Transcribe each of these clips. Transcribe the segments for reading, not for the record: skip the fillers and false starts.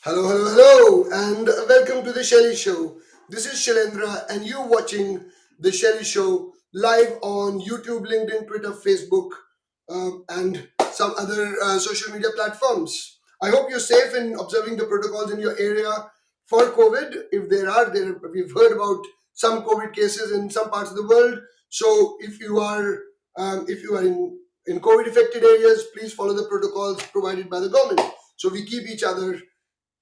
Hello, hello, hello, and welcome to the Shelly Show. This is Shailendra, and you're watching the Shelly Show live on YouTube, LinkedIn, Twitter, Facebook, and some other social media platforms. I hope you're safe in observing the protocols in your area for COVID. If we've heard about some COVID cases in some parts of the world. So if you are in COVID affected areas, please follow the protocols provided by the government. So we keep each other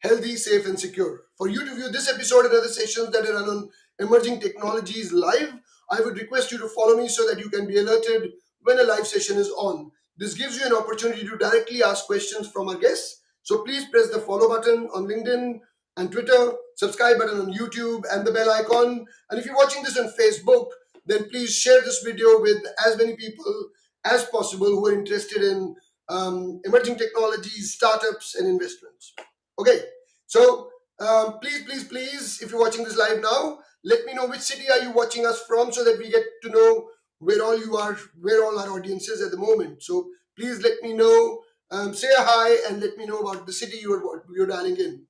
healthy, safe, and secure. For you to view this episode and other sessions that are run on emerging technologies live, I would request you to follow me so that you can be alerted when a live session is on. This gives you an opportunity to directly ask questions from our guests. So please press the follow button on LinkedIn and Twitter, subscribe button on YouTube, and the bell icon. And if you're watching this on Facebook, then please share this video with as many people as possible who are interested in emerging technologies, startups, and investments. Okay, so please, if you're watching this live now, let me know which city are you watching us from so that we get to know where all you are, where all our audience is at the moment. So please let me know, say a hi, and let me know about the city you're dialing in.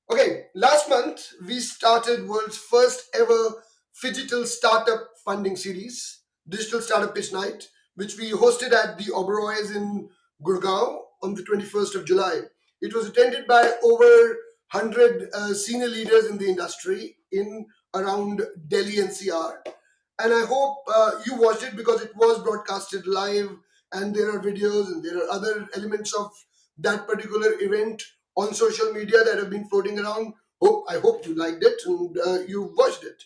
Okay, last month we started world's first ever digital startup funding series, Digital Startup Pitch Night, which we hosted at the Oberoi in Gurugram on the 21st of July. It was attended by over 100 senior leaders in the industry in around Delhi NCR. And I hope you watched it because it was broadcasted live and there are videos and there are other elements of that particular event on social media that have been floating around. I hope you liked it and you watched it.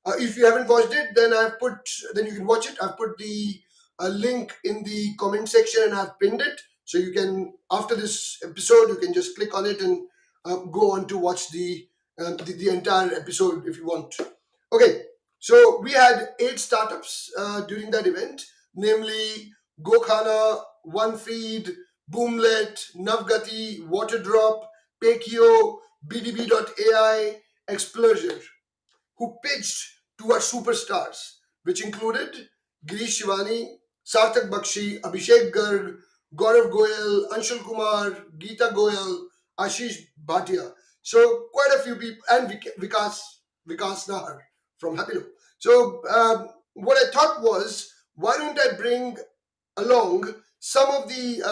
If you haven't watched it, then you can watch it. I've put the link in the comment section and I've pinned it, so you can, after this episode, you can just click on it and go on to watch the entire episode if you want. Okay, so we had 8 startups during that event, namely Gokhana, OneFeed, Boomlet, Navgati, Waterdrop, Pekio, BDB.ai, Explosion, who pitched to our superstars, which included Girish Shivani, Sarthak Bakshi, Abhishek Garg, Gaurav Goyal, Anshul Kumar, Geeta Goyal, Ashish Bhatia. So quite a few people, and Vikas Nahar from Happilo. So what I thought was, why don't I bring along some of the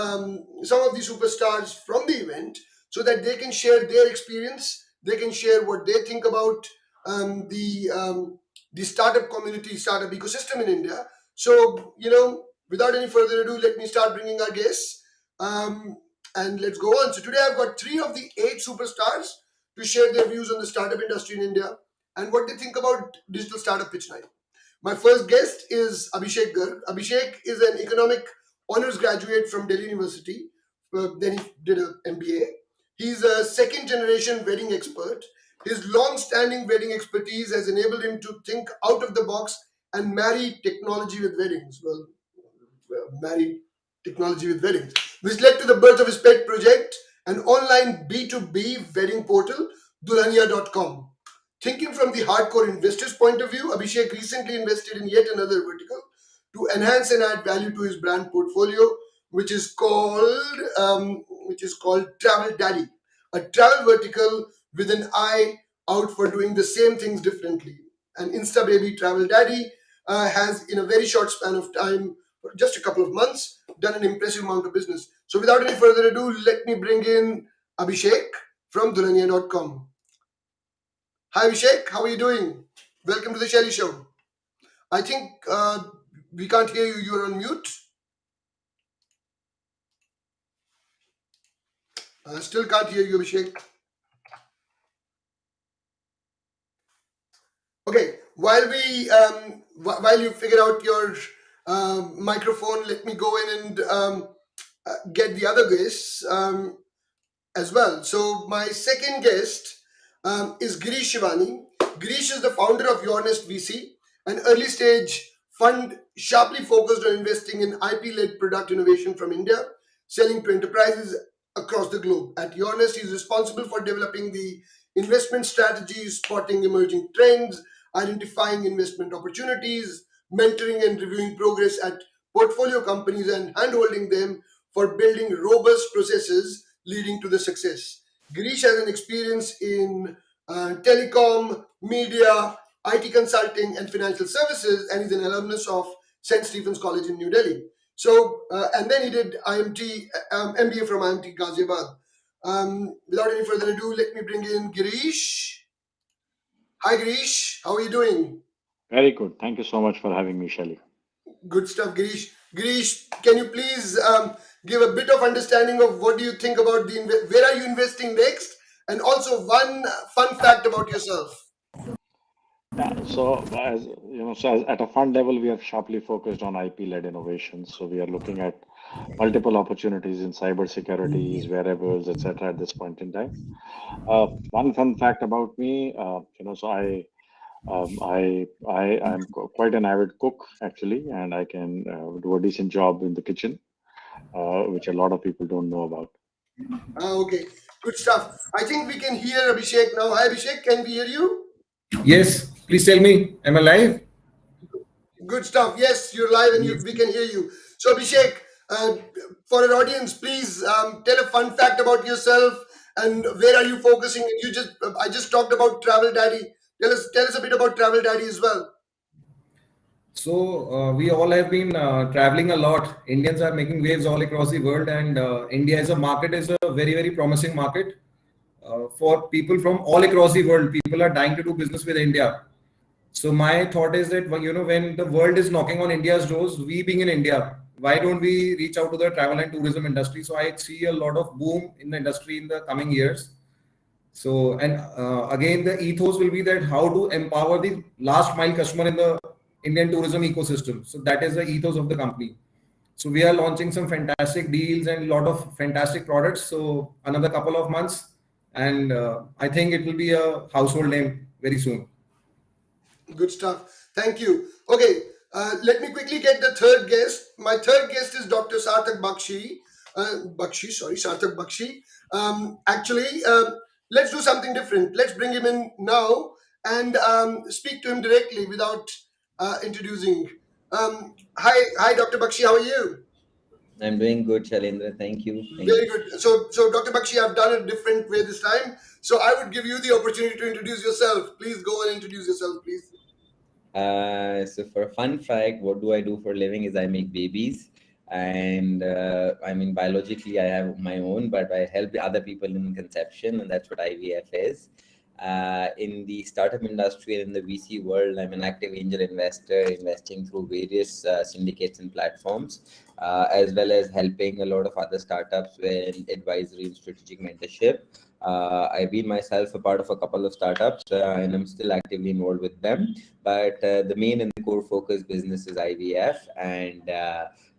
superstars from the event so that they can share their experience, they can share what they think about the startup community, startup ecosystem in India. So without any further ado, let me start bringing our guests, and let's go on. So today I've got 3 of the 8 superstars to share their views on the startup industry in India and what they think about digital startup pitch night. My first guest is Abhishek Garg. Abhishek is an economic honors graduate from Delhi University. Then he did an MBA. He's a second generation wedding expert. His long standing wedding expertise has enabled him to think out of the box and marry technology with weddings. Marry technology with weddings, which led to the birth of his pet project, an online B2B wedding portal, Dulhania.com. Thinking from the hardcore investor's point of view, Abhishek recently invested in yet another vertical to enhance and add value to his brand portfolio, which is called Travel Daddy, a travel vertical with an eye out for doing the same things differently. And Insta Baby Travel Daddy has, in a very short span of time, just a couple of months, done an impressive amount of business. So, without any further ado, let me bring in Abhishek from Dulhania.com. Hi, Abhishek. How are you doing? Welcome to the Shelly Show. I think we can't hear you. You're on mute. I still can't hear you, Abhishek. Okay. While you figure out your microphone, let me go in and get the other guests as well. So my second guest is Girish Shivani. Girish is the founder of Your Nest VC, an early stage fund sharply focused on investing in IP-led product innovation from India, selling to enterprises across the globe. At Your Nest, he is responsible for developing the investment strategies, spotting emerging trends, identifying investment opportunities, mentoring and reviewing progress at portfolio companies, and handholding them for building robust processes leading to the success. Girish has an experience in telecom, media, IT consulting, and financial services, and he's an alumnus of St. Stephen's College in New Delhi. So, and then he did MBA from IMT Ghaziabad. Without any further ado, let me bring in Girish. Hi, Girish. How are you doing? Very good. Thank you so much for having me, Shelly. Good stuff, Girish. Girish, can you please give a bit of understanding of what do you think about where are you investing next, and also one fun fact about yourself. Yeah, so as you know, so at a fund level, we are sharply focused on IP-led innovations. So we are looking at multiple opportunities in cybersecurities, wearables, etc. at this point in time. One fun fact about me, so I'm quite an avid cook actually, and I can do a decent job in the kitchen, which a lot of people don't know about. Okay, good stuff. I think we can hear Abhishek now. Hi, Abhishek. Can we hear you? Yes, please tell me, am I live? Good stuff. Yes, you're live and Yes. we can hear you. So, Abhishek, uh, for our audience, please tell a fun fact about yourself and where are you focusing. I just talked about Travel Daddy. Tell us a bit about Travel Daddy as well. So we all have been traveling a lot. Indians are making waves all across the world, and India as a market is a very promising market for people from all across the world. People are dying to do business with India. So my thought is that when the world is knocking on India's doors, we being in India, why don't we reach out to the travel and tourism industry? So I see a lot of boom in the industry in the coming years. So, and again, the ethos will be that how to empower the last mile customer in the Indian tourism ecosystem. So that is the ethos of the company. So we are launching some fantastic deals and a lot of fantastic products. So another couple of months, and I think it will be a household name very soon. Good stuff. Thank you. Okay, let me quickly get the third guest. My third guest is Dr. Sarthak Bakshi. Sarthak Bakshi. Actually, let's do something different. Let's bring him in now and speak to him directly without introducing. Hi, Dr. Bakshi. How are you? I'm doing good, Shalendra. Thank you. Thank Very you. good. So, Dr. Bakshi, I've done it different way this time. So, I would give you the opportunity to introduce yourself. Please go and introduce yourself, please. So for a fun fact, what do I do for a living is I make babies. And I mean, biologically, I have my own, but I help other people in conception, and that's what IVF is. In the startup industry and in the VC world, I'm an active angel investor, investing through various syndicates and platforms, as well as helping a lot of other startups with advisory and strategic mentorship. I've been myself a part of a couple of startups, and I'm still actively involved with them. But the main and the core focus business is IVF, and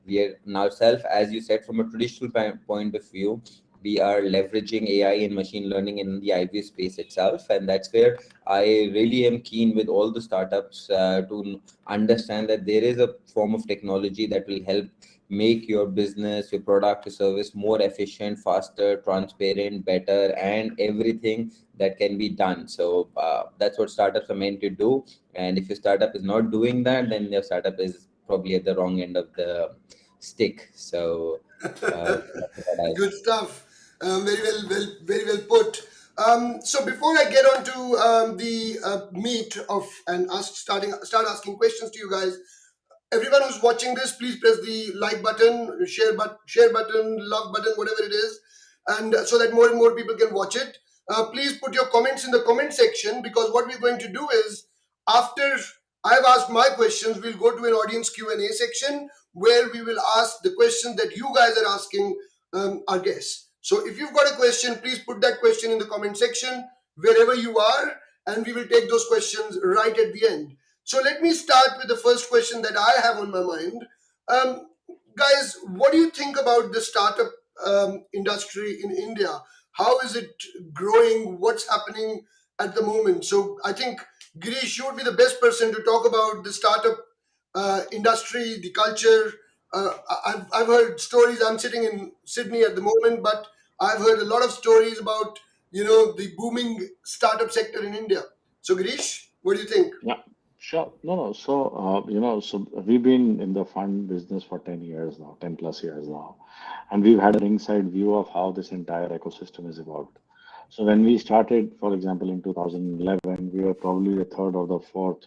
we are now self, as you said, from a traditional point of view. We are leveraging AI and machine learning in the IVF space itself, and that's where I really am keen with all the startups to understand that there is a form of technology that will help make your business, your product, your service more efficient, faster, transparent, better, and everything that can be done. So that's what startups are meant to do. And if your startup is not doing that, then your startup is probably at the wrong end of the stick. So that's what I Good stuff. Very well put. So before I get on to the meat of and start asking questions to you guys, everyone who's watching this, please press the like button, share button, love button, whatever it is, and so that more and more people can watch it. Please put your comments in the comment section because what we're going to do is after I've asked my questions, we'll go to an audience Q&A section where we will ask the questions that you guys are asking our guests. So if you've got a question, please put that question in the comment section wherever you are, and we will take those questions right at the end. So let me start with the first question that I have on my mind. Um, Guys, what do you think about the startup industry in India? How is it growing? What's happening at the moment? So I think Girish, you would be the best person to talk about the startup industry, the culture. I've heard stories. I'm sitting in Sydney at the moment, but I've heard a lot of stories about the booming startup sector in India. So Girish, what do you think? Yeah, sure. No, no. So, so we've been in the fund business for 10 years now, 10 plus years now, and we've had a ringside view of how this entire ecosystem is evolved. So when we started, for example, in 2011, we were probably the third or the fourth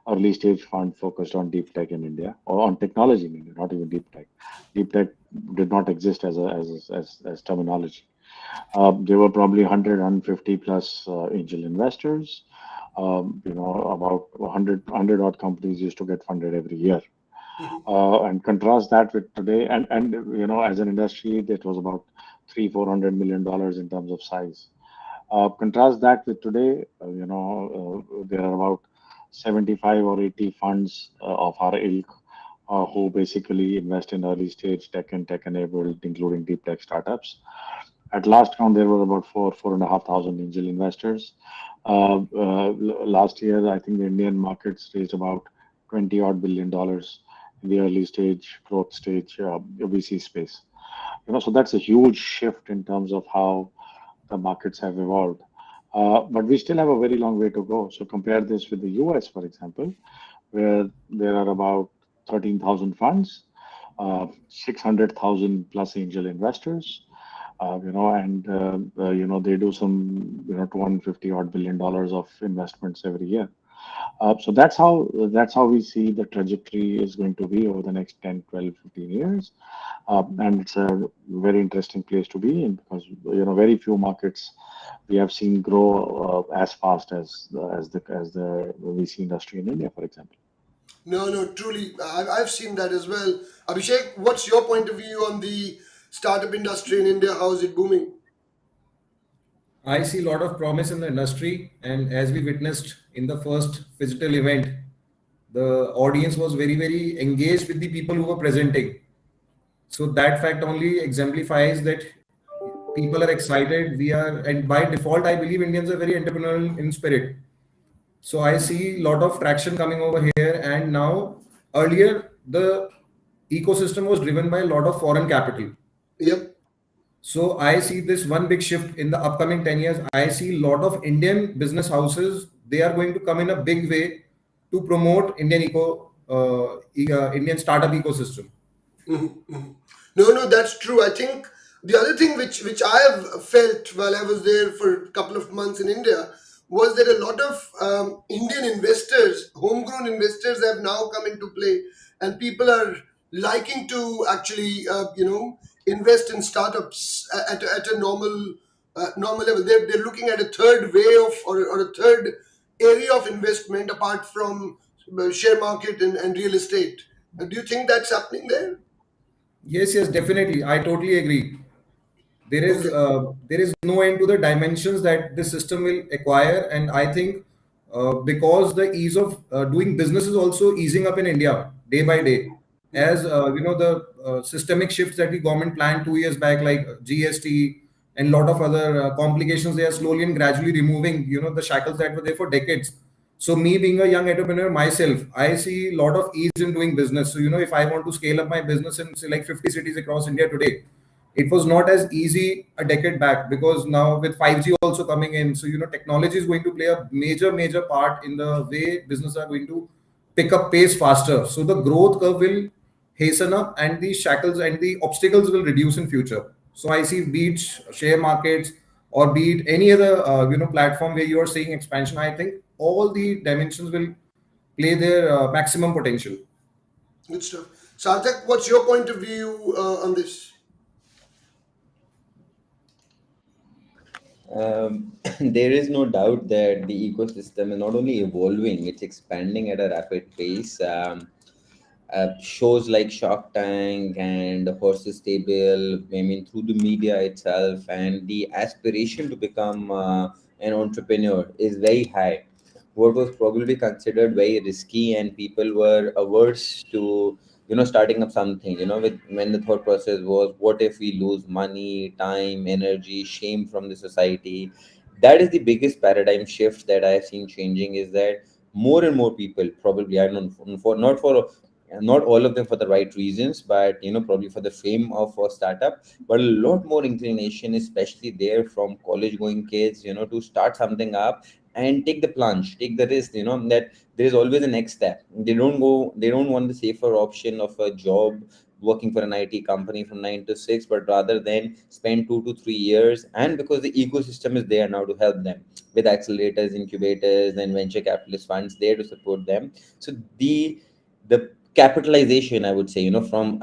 early stage fund focused on deep tech in India, or on technology in India, not even deep tech. Deep tech did not exist as terminology. There were probably 150 plus angel investors. About 100 odd companies used to get funded every year. Mhm. And contrast that with today, and as an industry, that was about 300-400 million dollars in terms of size. Contrast that with today, there are about 75 or 80 funds of our ilk who basically invest in early stage tech and tech enabled, including deep tech startups. At last count, there was about 4,500 angel investors. Last year, I think the Indian markets raised about 20 odd billion dollars in the early stage, growth stage VC space. So that's a huge shift in terms of how the markets have evolved. But we still have a very long way to go. So compare this with the US, for example, where there are about 13,000 funds, 600,000 plus angel investors, they do some, 250 odd billion dollars of investments every year. So that's how we see the trajectory is going to be over the next 10, 12, 15 years. And it's a very interesting place to be in because very few markets we have seen grow as fast as the VC industry in India, for example. No, no, truly, I've seen that as well. Abhishek, what's your point of view on the startup industry in India? How is it booming? I see a lot of promise in the industry, and as we witnessed in the first physical event, the audience was very, very engaged with the people who were presenting. So that fact only exemplifies that people are excited. We are, and by default, I believe Indians are very entrepreneurial in spirit. So I see a lot of traction coming over here. And now, earlier, the ecosystem was driven by a lot of foreign capital. Yep. So I see this one big shift in the upcoming 10 years. I see a lot of Indian business houses. They are going to come in a big way to promote Indian startup ecosystem. Mhm, mhm. No, no, that's true. I think the other thing which I have felt while I was there for a couple of months in India was that a lot of Indian investors, homegrown investors, have now come into play, and people are liking to actually, invest in startups at a normal level. They're looking at a third way of or a third area of investment apart from share market and real estate. Do you think that's happening there? Yes, yes, definitely. I totally agree. Okay. There is no end to the dimensions that this system will acquire, and I think because the ease of doing business is also easing up in India day by day, Mhm. as the systemic shifts that the government planned 2 years back, like GST and lot of other complications, they are slowly and gradually removing the shackles that were there for decades. So me being a young entrepreneur myself, I see a lot of ease in doing business. So if I want to scale up my business in say like 50 cities across India today, it was not as easy a decade back, because now with 5G also coming in, so technology is going to play a major part in the way business are going to pick up pace faster. So the growth curve will hasten up, and the shackles and the obstacles will reduce in future. So I see, be it share markets or be it any other platform where you are seeing expansion, I think all the dimensions will play their maximum potential. Good stuff. Sarthak, what's your point of view on this? There is no doubt that the ecosystem is not only evolving, it's expanding at a rapid pace. Shows like Shark Tank and Horses Stable, I mean, through the media itself, and the aspiration to become an entrepreneur is very high. What was probably considered very risky, and people were averse to, starting up something. With when the thought process was, what if we lose money, time, energy, shame from the society? That is the biggest paradigm shift that I have seen changing. Is that more and more people, probably, I don't know, for not all of them for the right reasons, but probably for the fame of a startup, but a lot more inclination, especially there from college going kids, to start something up and take the plunge, take the risk, that there is always a next step. They don't want the safer option of a job working for an IT company from 9 to 6, but rather than spend 2 to 3 years. And because the ecosystem is there now to help them with accelerators, incubators, and venture capitalist funds there to support them. So the capitalization, I would say, from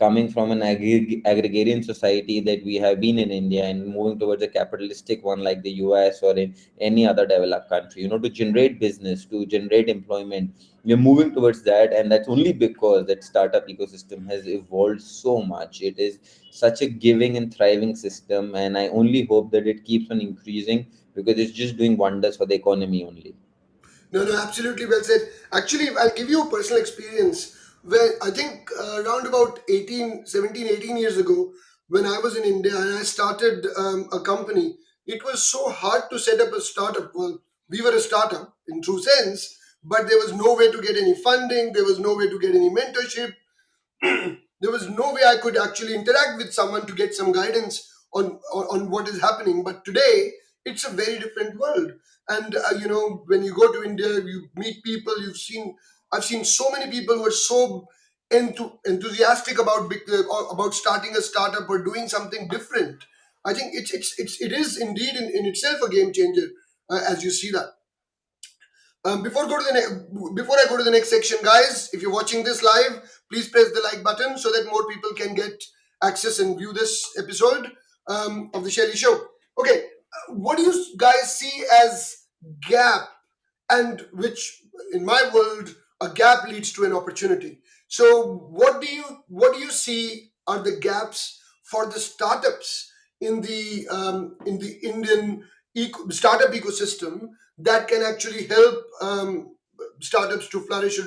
coming from an agrarian society that we have been in India and moving towards a capitalistic one like the US or in any other developed country, to generate business, to generate employment. We're moving towards that, and that's only because that startup ecosystem has evolved so much. It is such a giving and thriving system, and I only hope that it keeps on increasing because it's just doing wonders for the economy only. No, no, absolutely well said. Actually, I'll give you a personal experience where I think around about 18, 17, 18 years ago, when I was in India and I started a company, it was so hard to set up a startup. Well, we were a startup in true sense, but there was no way to get any funding, there was no way to get any mentorship. There was no way I could actually interact with someone to get some guidance on what is happening. But today, it's a very different world. And when you go to India, you meet people. I've seen so many people who are so enthusiastic about about starting a startup or doing something different. I think it is indeed in itself a game changer, as you see that. Before I go to the next section, guys, if you're watching this live, please press the like button so that more people can get access and view this episode of the Shelly Show. Okay, what do you guys see as gap, and which in my world a gap leads to an opportunity? So what do you see are the gaps for the startups in the Indian startup ecosystem that can actually help startups to flourish,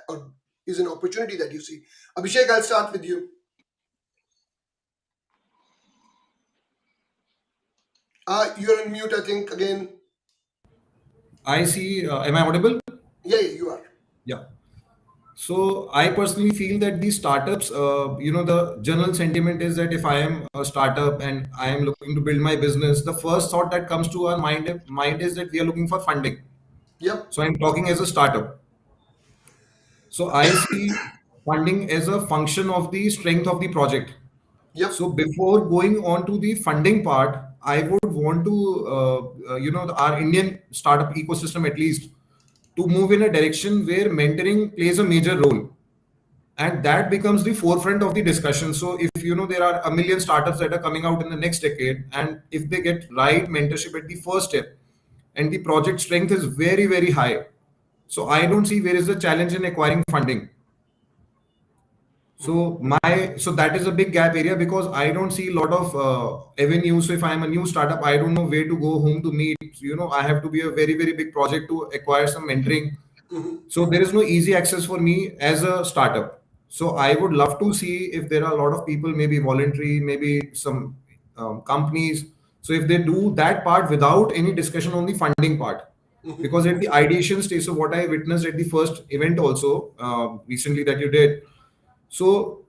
or is an opportunity that you see? Abhishek, I'll start with you. You're on mute, I think, again. I see. Am I audible? Yeah, yeah, you are. Yeah. So I personally feel that these startups, the general sentiment is that if I am a startup and I am looking to build my business, the first thought that comes to our mind is that we are looking for funding. Yep, So I'm talking as a startup. So I see funding as a function of the strength of the project. yep. So before going on to the funding part, I would want to, our Indian startup ecosystem at least, to move in a direction where mentoring plays a major role, and that becomes the forefront of the discussion. So if there are a million startups that are coming out in the next decade, and if they get right mentorship at the first step, and the project strength is very very high, so I don't see where is the challenge in acquiring funding. So that is a big gap area because I don't see a lot of avenues. So if I'm a new startup, I don't know where to go, whom to meet. I have to be a very very big project to acquire some mentoring. Hmm. So there is no easy access for me as a startup. So I would love to see if there are a lot of people, maybe voluntary, maybe some companies. So if they do that part without any discussion on the funding part, Hmm. because at the ideation stage, so what I witnessed at the first event also recently that you did, so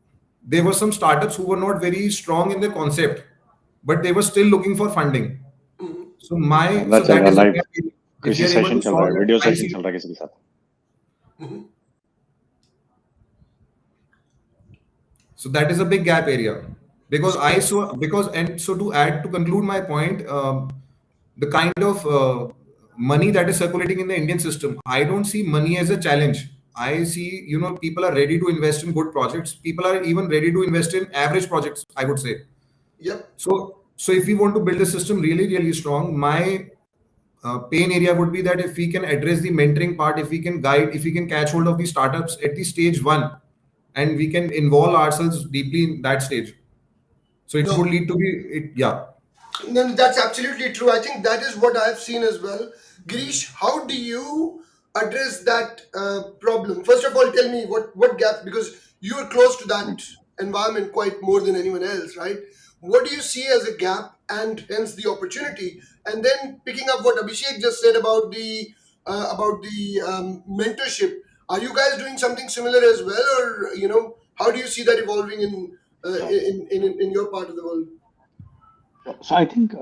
there were some startups who were not very strong in their concept, but they were still looking for funding. Hmm. So That's that a is a live gap. If we कृषि are able session to चल रहा solve है, that, video I session see. चल रहा है किसी के साथ. Hmm. So that is a big gap area because I so because and so to add to conclude my point, the kind of money that is circulating in the Indian system, I don't see money as a challenge. I see people are ready to invest in good projects. People are even ready to invest in average projects, I would say. Yep. So if we want to build a system really really strong, my pain area would be that if we can address the mentoring part, if we can guide, if we can catch hold of the startups at the stage one, and we can involve ourselves deeply in that stage. So it would No. lead to be yeah. No, that's absolutely true. I think that is what I've seen as well. Girish, how do you address that problem? First of all, tell me what gaps, because you are close to that environment quite more than anyone else, right? What do you see as a gap and hence the opportunity? And then picking up what Abhishek just said about the mentorship, are you guys doing something similar as well, or how do you see that evolving Yeah. in your part of the world? So I think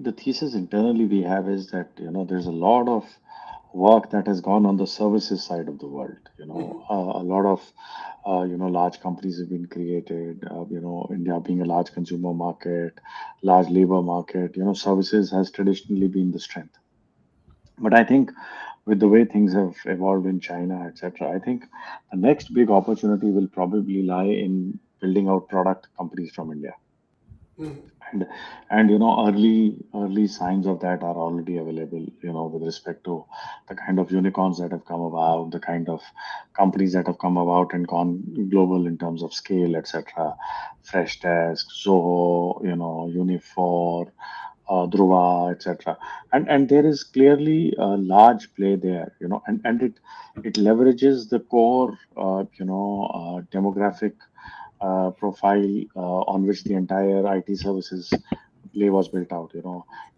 the thesis internally we have is that there's a lot of work that has gone on the services side of the world. A lot of large companies have been created. India being a large consumer market, large labor market. Services has traditionally been the strength. But I think with the way things have evolved in China, etc., I think the next big opportunity will probably lie in building out product companies from India. Mhm. And early signs of that are already available, with respect to the kind of unicorns that have come about, the kind of companies that have come about and gone global in terms of scale, etc. Freshdesk, Zoho, Unifor, Dhruva, etc. And there is clearly a large play there, and it leverages the core demographic profile on which the entire IT services play was built out.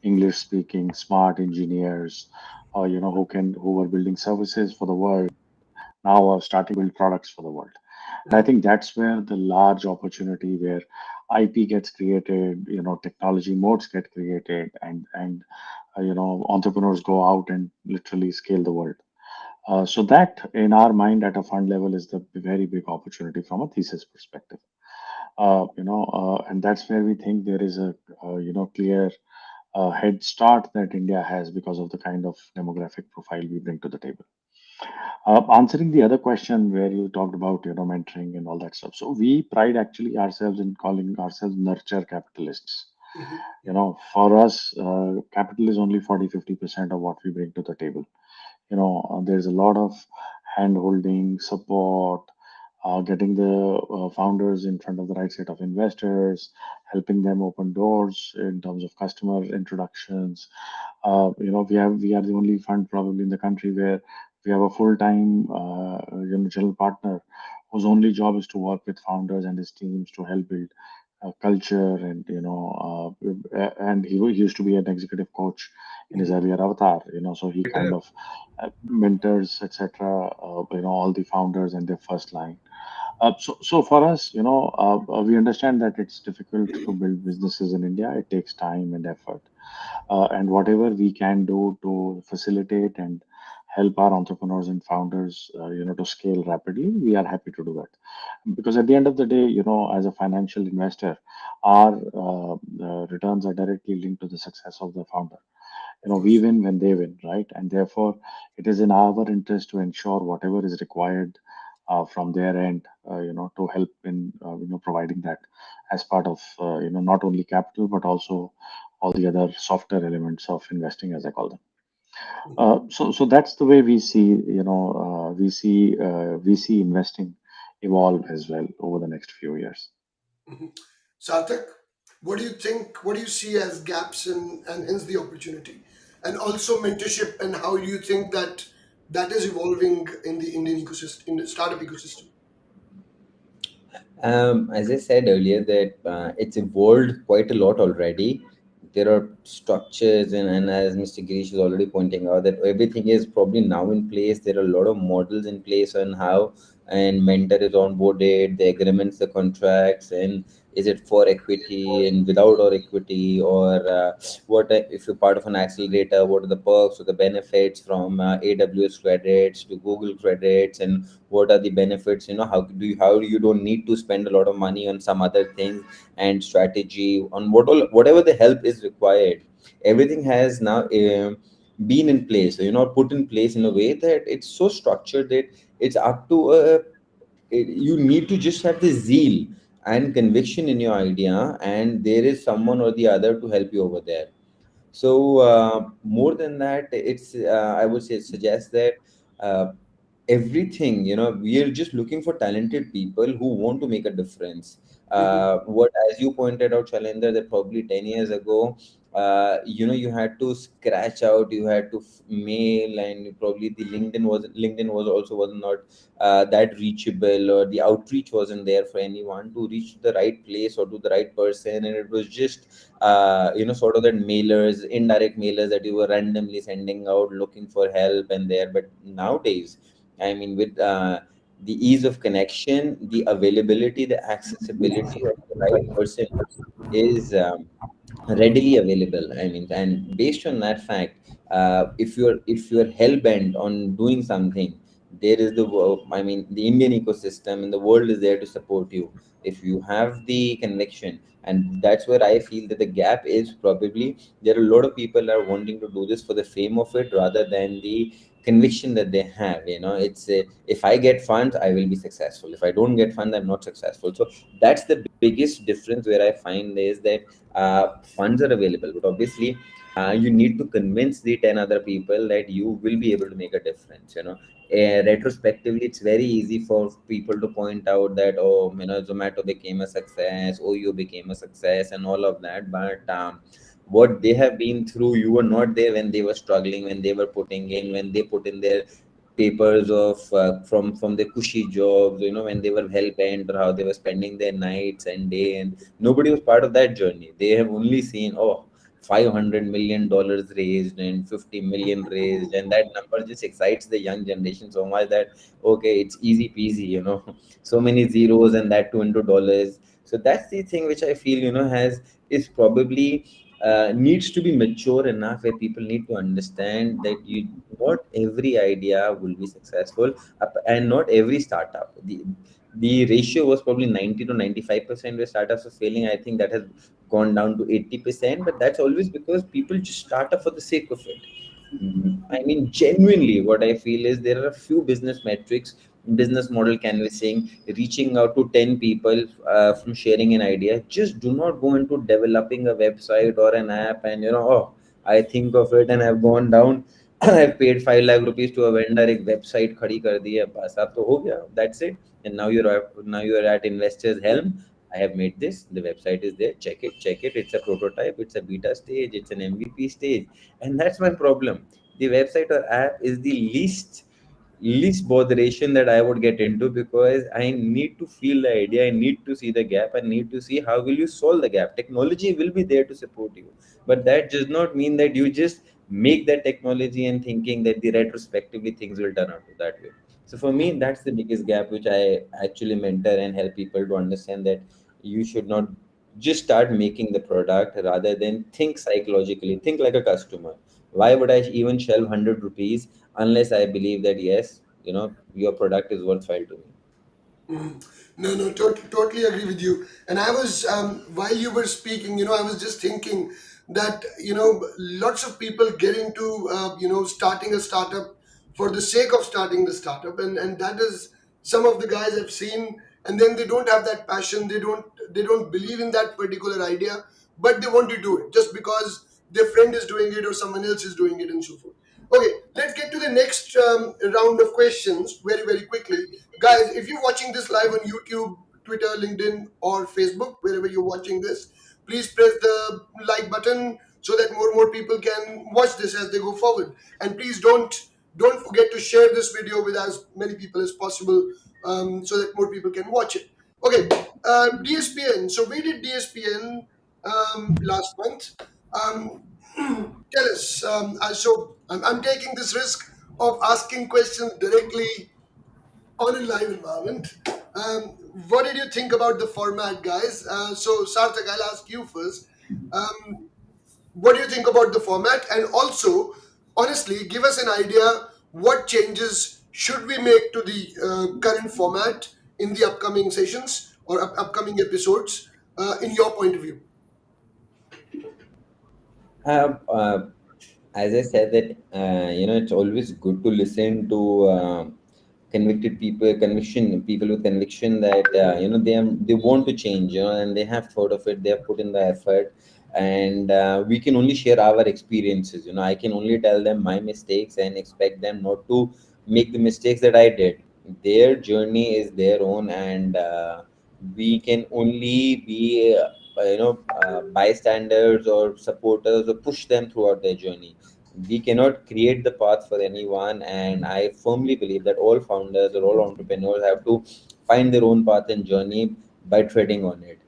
English speaking, smart engineers, who are building services for the world now are starting to build products for the world. And I think that's where the large opportunity where IP gets created, technology modes get created, and entrepreneurs go out and literally scale the world. So that, in our mind, at a fund level, is the very big opportunity from a thesis perspective. And that's where we think there is a clear head start that India has because of the kind of demographic profile we bring to the table. Answering the other question where you talked about mentoring and all that stuff. So we pride actually ourselves in calling ourselves nurture capitalists. Mhm. For us, capital is only 40-50% of what we bring to the table. There's a lot of hand holding support, getting the founders in front of the right set of investors, helping them open doors in terms of customer introductions. We are the only fund probably in the country where we have a full-time general partner whose only job is to work with founders and his teams to help build culture. And and he used to be an executive coach in his Mhm. earlier avatar. So he kind of mentors, etc. All the founders and their first line. So for us, we understand that it's difficult to build businesses in India. It takes time and effort, and whatever we can do to facilitate and help our entrepreneurs and founders, to scale rapidly, we are happy to do that. Because at the end of the day, as a financial investor, our returns are directly linked to the success of the founder. Of We course. win when they win, right? And therefore it is in our interest to ensure whatever is required from their end, to help in providing that as part of not only capital but also all the other softer elements of investing, as I call them. Mhm. So that's the way we see, we see investing evolve as well over the next few years. Mhm. Sarthak, what do you think? What do you see as gaps and hence the opportunity, and also mentorship, and how do you think that that is evolving in the Indian ecosystem, in the startup ecosystem? As I said earlier, that it's evolved quite a lot already. There are structures, and as Mr. Girish is already pointing out, that everything is probably now in place. There are a lot of models in place on how and mentor is onboarded, the agreements, the contracts, and is it for equity and without or equity, or if you're part of an accelerator, what are the perks or the benefits from AWS credits to Google credits, and what are the benefits, how you don't need to spend a lot of money on some other things, and strategy on whatever the help is required. Everything has now been in place, put in place in a way that it's so structured that it's up to you need to just have the zeal and conviction in your idea, and there is someone or the other to help you over there. So more than that, it's I would say, it suggests that uh, everything, we are just looking for talented people who want to make a difference. Mhm. What, as you pointed out, Shalendra, that probably 10 years ago, you had to scratch out, you had to mail, and probably the LinkedIn was also was not that reachable, or the outreach wasn't there for anyone to reach the right place or to the right person, and it was just sort of that mailers, indirect mailers that you were randomly sending out looking for help and there. But nowadays, I mean, with the ease of connection, the availability, the accessibility of the right person is readily available. I mean, and based on that fact, if you're hell bent on doing something, there is I mean, the Indian ecosystem and the world is there to support you if you have the conviction. And that's where I feel that the gap is probably there are a lot of people are wanting to do this for the fame of it rather than the conviction that they have. It's if I get funds, I will be successful. If I don't get funds, I'm not successful. So that's the biggest difference where I find is that funds are available, but obviously you need to convince the 10 other people that you will be able to make a difference. Retrospectively, it's very easy for people to point out that, oh, Zomato became a success, OYO became a success, and all of that. But what they have been through, you were not there when they were struggling, when they were putting in, when they put in their papers of from the cushy jobs, when they were hell bent, or how they were spending their nights and day, and nobody was part of that journey. They have only seen, oh, $500 million raised and 50 million raised, and that number just excites the young generation so much that, okay, it's easy peasy, so many zeros and that too into dollars. So that's the thing which I feel, has is probably needs to be mature enough, where people need to understand that you not every idea will be successful, and not every startup. The ratio was probably 90 to 95% where startups are failing. I think that has gone down to 80%, but that's always because people just start up for the sake of it. I mean, genuinely, what I feel is there are a few business metrics, business model canvassing, reaching out to 10 people from sharing an idea. Just do not go into developing a website or an app and, oh, I think of it and I've gone down. I've paid 5 lakh rupees to a vendor, एक website खड़ी कर दी है, बस अब तो हो गया, that's it. And now you're at investor's helm. I have made this. The website is there. Check it. Check it. It's a prototype. It's a beta stage. It's an MVP stage, and that's my problem. The website or app is the least botheration that I would get into, because I need to feel the idea. I need to see the gap. I need to see how will you solve the gap. Technology will be there to support you, but that does not mean that you just make that technology and thinking that the retrospectively things will turn out to that way. So for me, that's the biggest gap which I actually mentor and help people to understand, that you should not just start making the product, rather than think psychologically, think like a customer. Why would I even shell 100 rupees unless I believe that, yes, your product is worthwhile to me? Mhm. No, no, totally agree with you. And I was, while you were speaking, I was just thinking that, lots of people get into, starting a startup for the sake of starting the startup. And that is some of the guys I've seen. And then they don't have that passion. They don't believe in that particular idea, but they want to do it just because their friend is doing it or someone else is doing it and so forth. Okay, let's get to the next round of questions very, very quickly. Guys, if you're watching this live on YouTube, Twitter, LinkedIn, or Facebook, wherever you're watching this, please press the like button so that more people can watch this as they go forward. And please don't forget to share this video with as many people as possible, so that more people can watch it. Okay, DSPN. So we did DSPN last month. Um, tell us. I'm taking this risk of asking questions directly on a live environment. What did you think about the format, guys? So, Sarthak, I'll ask you first. Um, what do you think about the format? And also, honestly, give us an idea what changes should we make to the current format in the upcoming sessions or upcoming episodes, in your point of view? Uh, uh, as I said that, it's always good to listen to conviction people with conviction that, they want to change, and they have thought of it, they have put in the effort, and we can only share our experiences. I can only tell them my mistakes and expect them not to make the mistakes that I did. Their journey is their own, and we can only be bystanders or supporters, or push them throughout their journey. We cannot create the path for anyone, and I firmly believe that all founders or all entrepreneurs have to find their own path and journey by treading on it.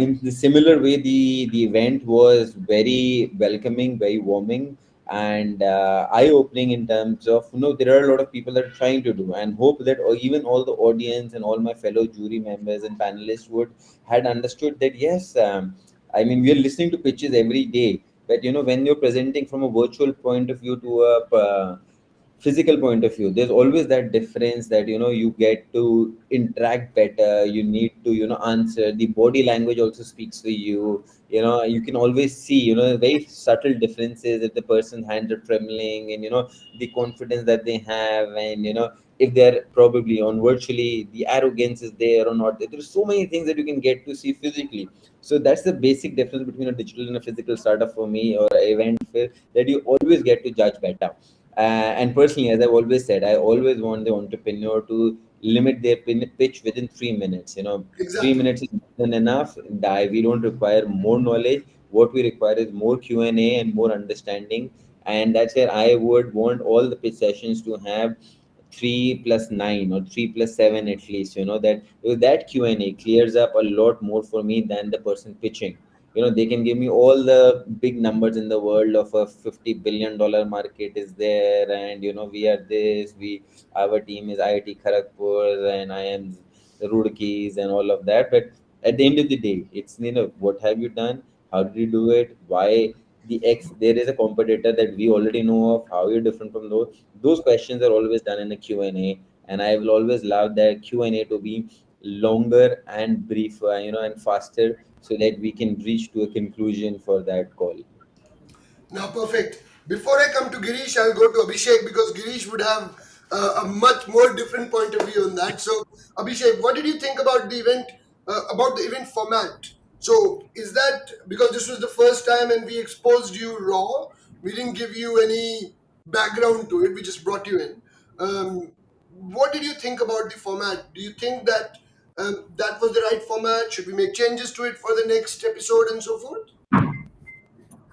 In the similar way, the event was very welcoming, very warming, and eye-opening, in terms of, there are a lot of people that are trying to do, and hope that, or even all the audience and all my fellow jury members and panelists would had understood that, yes, I mean, we are listening to pitches every day, but when you're presenting from a virtual point of view to a physical point of view, there's always that difference that you get to interact better. You need to answer. The body language also speaks for you. You can always see very subtle differences if the person's hands are trembling, and the confidence that they have, and if they're probably on virtually, the arrogance is there or not. There's so many things that you can get to see physically. So that's the basic difference between a digital and a physical startup for me, or an event fair, that you always get to judge better. And personally, as I've always said, I always want the entrepreneur to limit their pitch within 3 minutes. 3 minutes Exactly. is more than enough. We don't require more knowledge. What we require is more Q&A and more understanding. And that's where I would want all the pitch sessions to have 3 plus 9 or 3 plus 7 at least. That that Q&A clears up a lot more for me than the person pitching. They can give me all the big numbers in the world of a $50 billion market is there, and we are this, our team is IIT Kharagpur, and I am Roorkees and all of that. But at the end of the day, it's what have you done, how did you do it, why the X, there is a competitor that we already know of, how you're different from those questions are always done in a Q&A. And I will always love that Q&A to be longer and briefer, and faster, so that we can reach to a conclusion for that call. Now, perfect. Before I come to Girish, I'll go to Abhishek because Girish would have a much more different point of view on that. So, Abhishek, what did you think about the event, about the event format? So, is that because this was the first time and we exposed you raw? We didn't give you any background to it. We just brought you in. What did you think about the format? Do you think that that was the right format? Should we make changes to it for the next episode and so forth?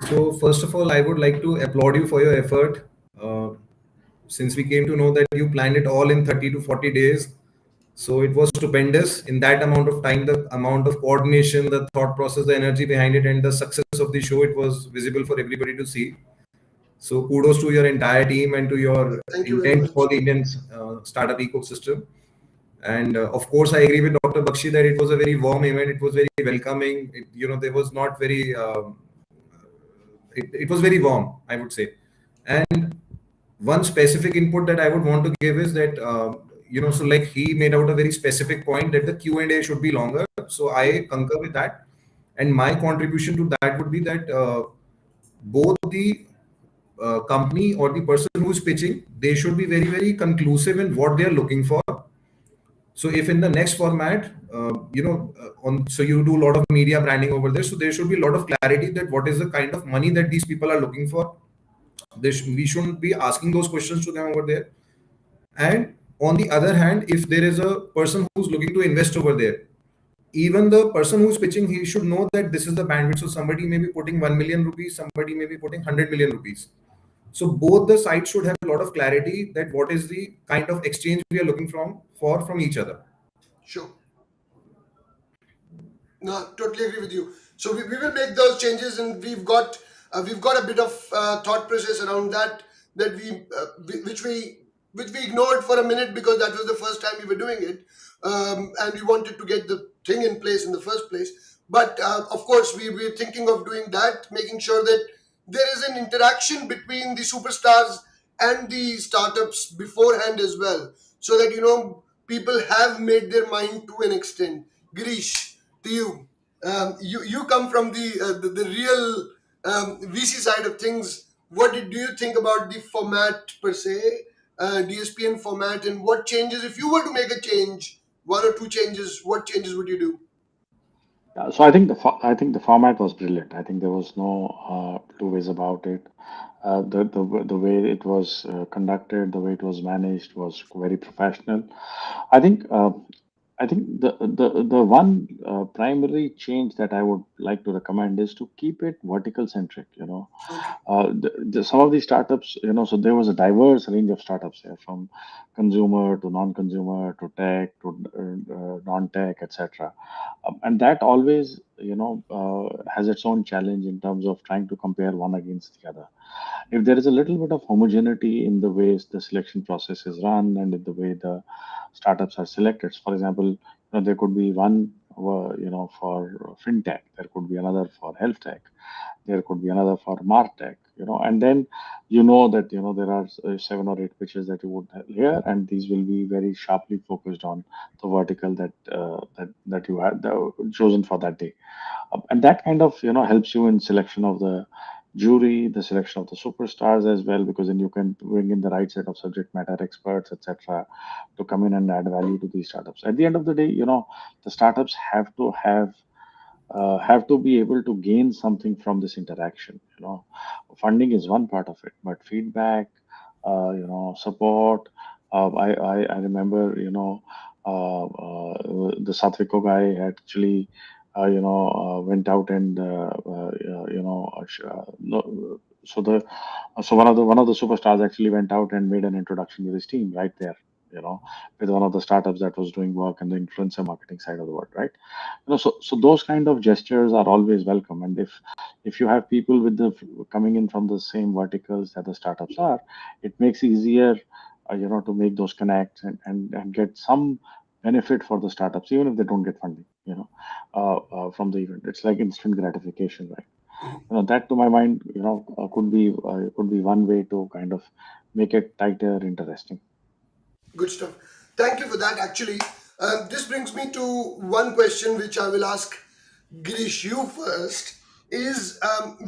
So first of all, I would like to applaud you for your effort. Uh, since we came to know that you planned it all in 30 to 40 days, so it was stupendous. In that amount of time, the amount of coordination, the thought process, the energy behind it, and the success of the show, it was visible for everybody to see. So kudos to your entire team and to your Thank you very intent for much. the Indian startup ecosystem. And of course, I agree with Dr. Bakshi that it was a very warm event. It was very welcoming. There was not very it was very warm, I would say. And one specific input that I would want to give is that so like he made out a very specific point that the Q&A should be longer. So I concur with that, and my contribution to that would be that both the company or the person who's pitching, they should be very very conclusive in what they are looking for. So if in the next format, on so you do a lot of media branding over there, so there should be a lot of clarity that what is the kind of money that these people are looking for. We shouldn't be asking those questions to them over there. And on the other hand, if there is a person who's looking to invest over there, even the person who's pitching, he should know that this is the bandwidth. So somebody may be putting 1 million rupees, somebody may be putting 100 million rupees. So both the sides should have a lot of clarity that what is the kind of exchange we are looking from each other. Sure. No, totally agree with you. So we will make those changes, and we've got a bit of thought process around that that which we ignored for a minute because that was the first time we were doing it, and we wanted to get the thing in place in the first place. But of course, we're thinking of doing that, making sure that there is an interaction between the superstars and the startups beforehand as well, so that people have made their mind to an extent. Girish, to you. You come from the real VC side of things. Do you think about the format per se, DSPN format, and what changes if you were to make a change, one or two changes? What changes would you do? So I think the format was brilliant. I think there was no two ways about it. The way it was conducted, the way it was managed was very professional. I think the one primary change that I would like to recommend is to keep it vertical centric. Okay, Some of these startups, so there was a diverse range of startups here, from consumer to non-consumer to tech to non-tech, etc. And that always, has its own challenge in terms of trying to compare one against the other. If there is a little bit of homogeneity in the ways the selection process is run and in the way the startups are selected, for example, there could be one for fintech. There could be another for health tech. There could be another for martech. And then that there are 7 or 8 pitches that you would hear, and these will be very sharply focused on the vertical that you had chosen for that day. And that kind of helps you in selection of the jury, the selection of the superstars as well, because then you can bring in the right set of subject matter experts, etc., to come in and add value to these startups. At the end of the day, the startups have to be able to gain something from this interaction. Funding is one part of it, but feedback, support. I remember, the Satviko guy actually, went out and, no, so the so one of the superstars actually went out and made an introduction with his team right there, you know, with one of the startups that was doing work in the influencer marketing side of the world, right? So those kind of gestures are always welcome. And if you have people with the coming in from the same verticals that the startups are, it makes easier, to make those connects and get some benefit for the startups, even if they don't get funding, from the event. It's like instant gratification, right? Mhm. That to my mind, could be one way to kind of make it tighter, interesting. Good stuff. Thank you for that. Actually, this brings me to one question which I will ask Girish you first. Is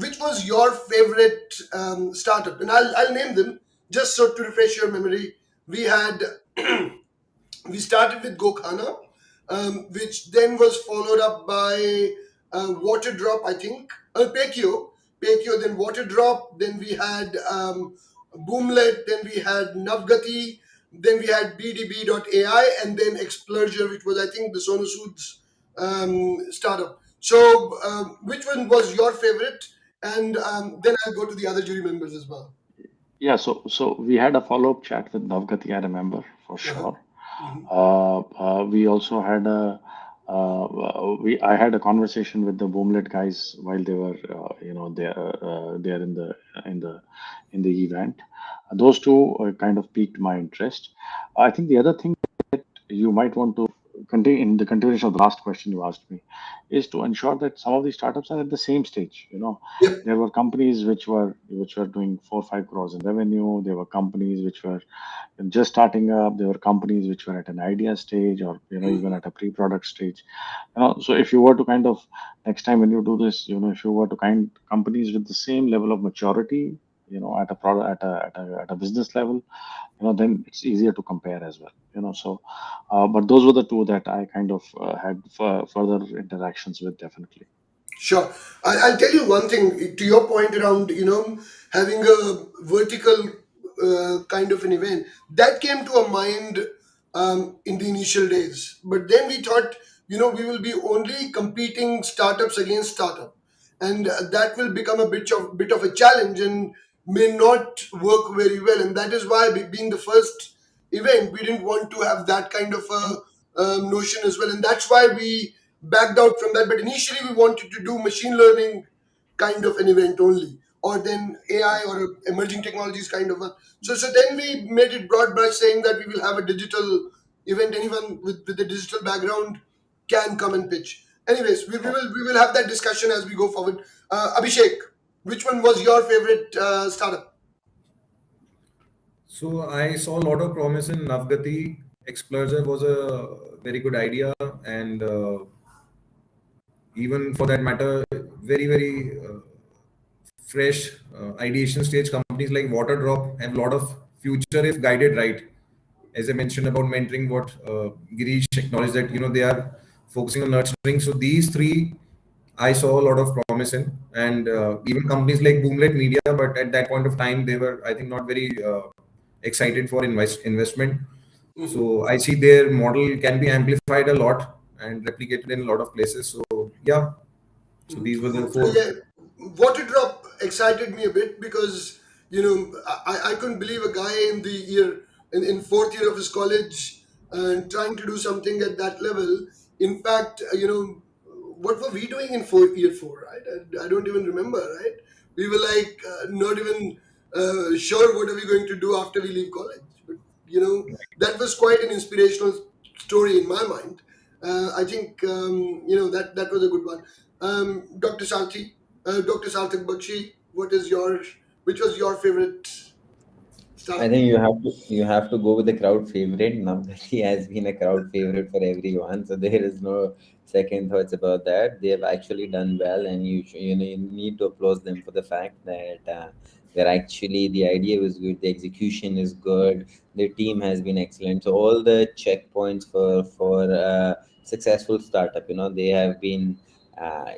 which was your favorite startup? And I'll name them just so to refresh your memory. We had we started with Gokhana, which then was followed up by Water Drop, I think, Pekio, then Water Drop, then we had Boomlet, then we had Navgati, then we had BDB.ai, and then Explurger, which was, I think, the Sonu Sood's startup. So, which one was your favorite? And then I'll go to the other jury members as well. Yeah, so we had a follow-up chat with Navgati, I remember for Uh-huh. sure. Mhm. We also had I had a conversation with the Boomlet guys while they were, there in the event. Those two kind of piqued my interest. I think the other thing you might want to continue in the continuation of the last question you asked me is to ensure that some of these startups are at the same stage. Yep. There were companies which were doing 4 or 5 crores in revenue. There were companies which were just starting up. There were companies which were at an idea stage, or even at a pre-product stage. So if you were to kind of, next time when you do this, if you were to kind companies with the same level of maturity, at a product at a business level, then it's easier to compare as well. So but those were the two that I kind of had further interactions with, definitely. Sure. I'll tell you one thing to your point around, having a vertical kind of an event that came to our mind in the initial days. But then we thought, we will be only competing startups against startup, and that will become a bit of a challenge and may not work very well. And that is why, being the first event, we didn't want to have that kind of a notion as well, and that's why we backed out from that. But initially, we wanted to do machine learning kind of an event only, or then AI or emerging technologies kind of a. So then we made it broad brush, saying that we will have a digital event. Anyone with a digital background can come and pitch. Anyways, we will have that discussion as we go forward. Abhishek, which one was your favorite startup? So I saw a lot of promise in Navgati. Explorer was a very good idea, and even for that matter, very very fresh ideation stage companies like Waterdrop have a lot of future if guided right. As I mentioned about mentoring, what Girish acknowledged that they are focusing on nurturing. So these three, I saw a lot of promise in, and even companies like Boomlet Media, but at that point of time, they were I think not very excited for investment. Mhm. So I see their model can be amplified a lot and replicated in a lot of places. So yeah, so Mhm. these were the So four. yeah, Water Drop excited me a bit because I couldn't believe a guy in the in fourth year of his college and trying to do something at that level. In fact, what were we doing in year four? Right, I don't even remember. Right, we were like not even sure what are we going to do after we leave college. But that was quite an inspirational story in my mind. I think that was a good one. Dr. Sarthi, Dr. Sarthak Bakshi, which was your favorite I startup? think you have to go with the crowd favorite. Navdati has been a crowd favorite for everyone, so there is no second thoughts about that. They have actually done well, and you need to applaud them for the fact that they're actually the idea was good, the execution is good, the team has been excellent. So all the checkpoints for successful startup, they have been.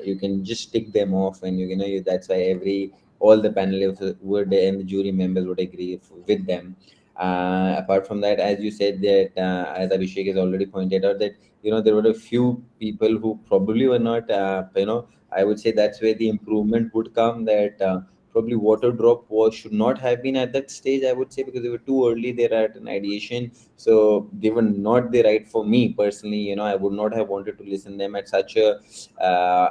You can just tick them off, and that's why all the panelists would and the jury members would agree with them. Apart from that, as you said that, as Abhishek has already pointed out, that there were a few people who probably were not. I would say that's where the improvement would come. That probably water drop was should not have been at that stage. I would say because they were too early. They're at an ideation, so they were not the right for me personally. I would not have wanted to listen them at such a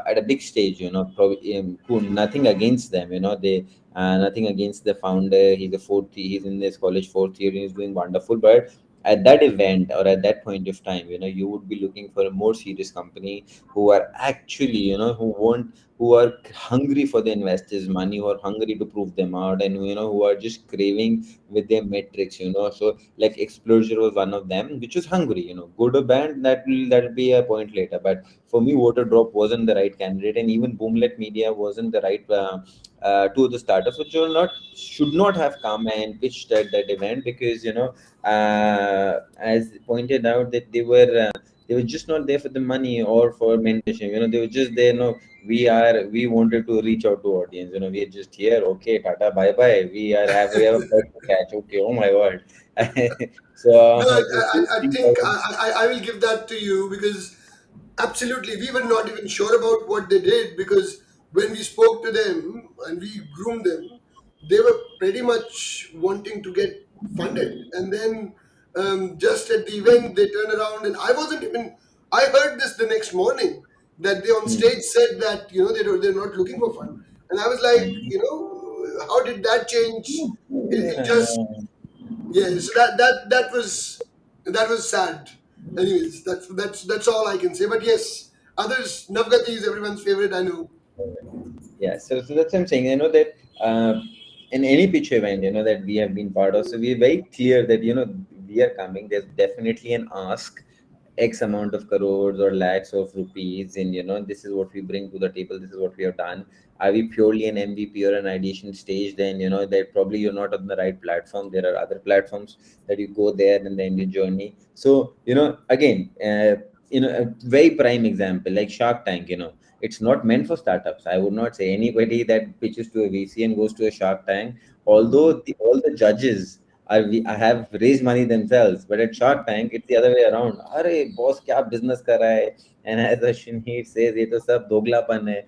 at a big stage. Probably nothing against them. They nothing against the founder. He's in this college fourth year and he's doing wonderful. But at that event or at that point of time, you would be looking for a more serious company who are actually, who are hungry for the investors' money, who are hungry to prove them out, and who are just craving with their metrics. So like Explosion was one of them, which was hungry. Good or bad, that'll be a point later. But for me, Waterdrop wasn't the right candidate, and even Boomlet Media wasn't the right. Two of the startups which should not have come and pitched at that event because as pointed out that they were just not there for the money or for mentorship. They were just there. We wanted to reach out to audience. We are just here. Okay, Tata, bye bye. We have a flight to catch. Okay, oh my god. No, So I think I will give that to you because absolutely we were not even sure about what they did because when we spoke to them and we groomed them, they were pretty much wanting to get funded, and then just at the event they turn around and I wasn't even. I heard this the next morning that they on hmm, stage said that they're not looking for fund, and I was like, hmm. how did that change? It just Uh, yeah, so that was sad. Anyways, that's all I can say. But yes, others Navgati is everyone's favorite. I know. Yeah, so that's what I'm saying. That in any pitch event, that we have been part of, so we're very clear that we are coming. There's definitely an ask, X amount of crores or lakhs of rupees, and this is what we bring to the table. This is what we have done. Are we purely an MVP or an ideation stage? Then that probably you're not on the right platform. There are other platforms that you go there and then your journey. So again, a very prime example like Shark Tank. It's not meant for startups. I would not say anybody that pitches to a VC and goes to a Shark Tank, although all the judges I have raised money themselves, but at Shark Tank, it's the other way around. Arey, boss, क्या business कर रहा है? And as Ashwini says, ये तो सब दोगलापन है.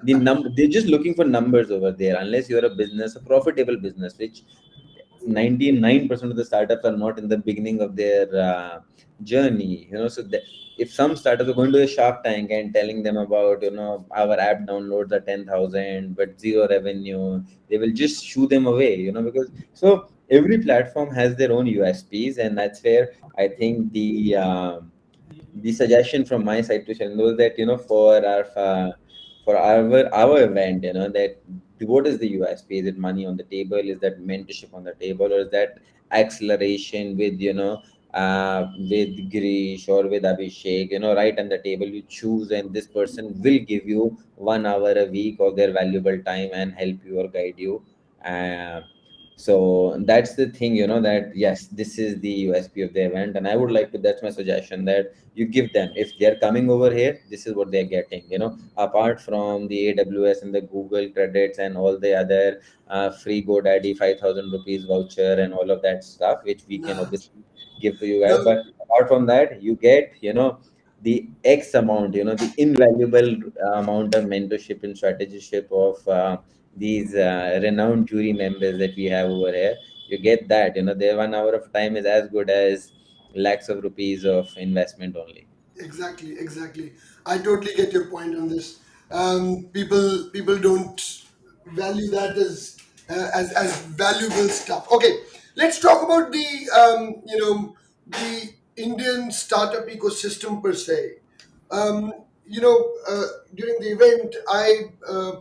मतलब they're just looking for numbers over there. Unless you're a business, a profitable business, which 99% of the startups are not in the beginning of their journey. So if some startups are going to a Shark Tank and telling them about our app downloads are 10,000 but zero revenue, they will just shoo them away. Because so every platform has their own USPs, and that's where I think the suggestion from my side to Shandu is that for our event, that what is the USP? Is it money on the table? Is that mentorship on the table, or is that acceleration with Girish or with Abhishek? Right on the table, you choose, and this person will give you 1 hour a week of their valuable time and help you or guide you. Uh, so that's the thing, that yes, this is the USP of the event, and I would like to. That's my suggestion, that you give them, if they're coming over here, this is what they're getting. Apart from the AWS and the Google credits and all the other free GoDaddy 5,000 rupees voucher and all of that stuff, which we can Yeah. obviously give to you guys. No, But apart from that, you get the X amount, the invaluable amount of mentorship and strategiship of these renowned jury members that we have over here. You get that, their 1 hour of time is as good as lakhs of rupees of investment only. exactly, exactly. I totally get your point on this. People don't value that as valuable stuff. Okay, let's talk about the Indian startup ecosystem per se. Um, you know, during the event, I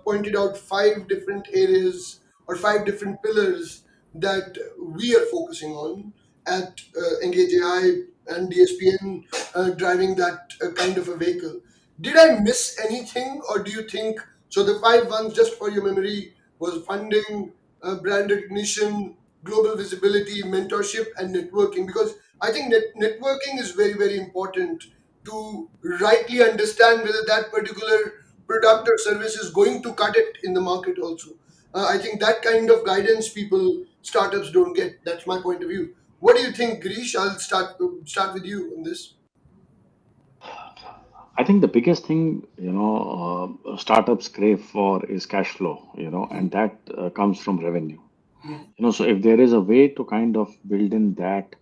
pointed out five different areas or five different pillars that we are focusing on at Engage AI and DSPN, driving that kind of a vehicle. Did I miss anything, or do you think so? The five ones, just for your memory, was funding, brand recognition, global visibility, mentorship, and networking. Because I think networking is very, very important to rightly understand whether that particular product or service is going to cut it in the market also. I think that kind of guidance startups don't get. That's my point of view. What do you think, Girish? I'll start with you on this. I think the biggest thing, startups crave for is cash flow, and that comes from revenue. So if there is a way to kind of build in that,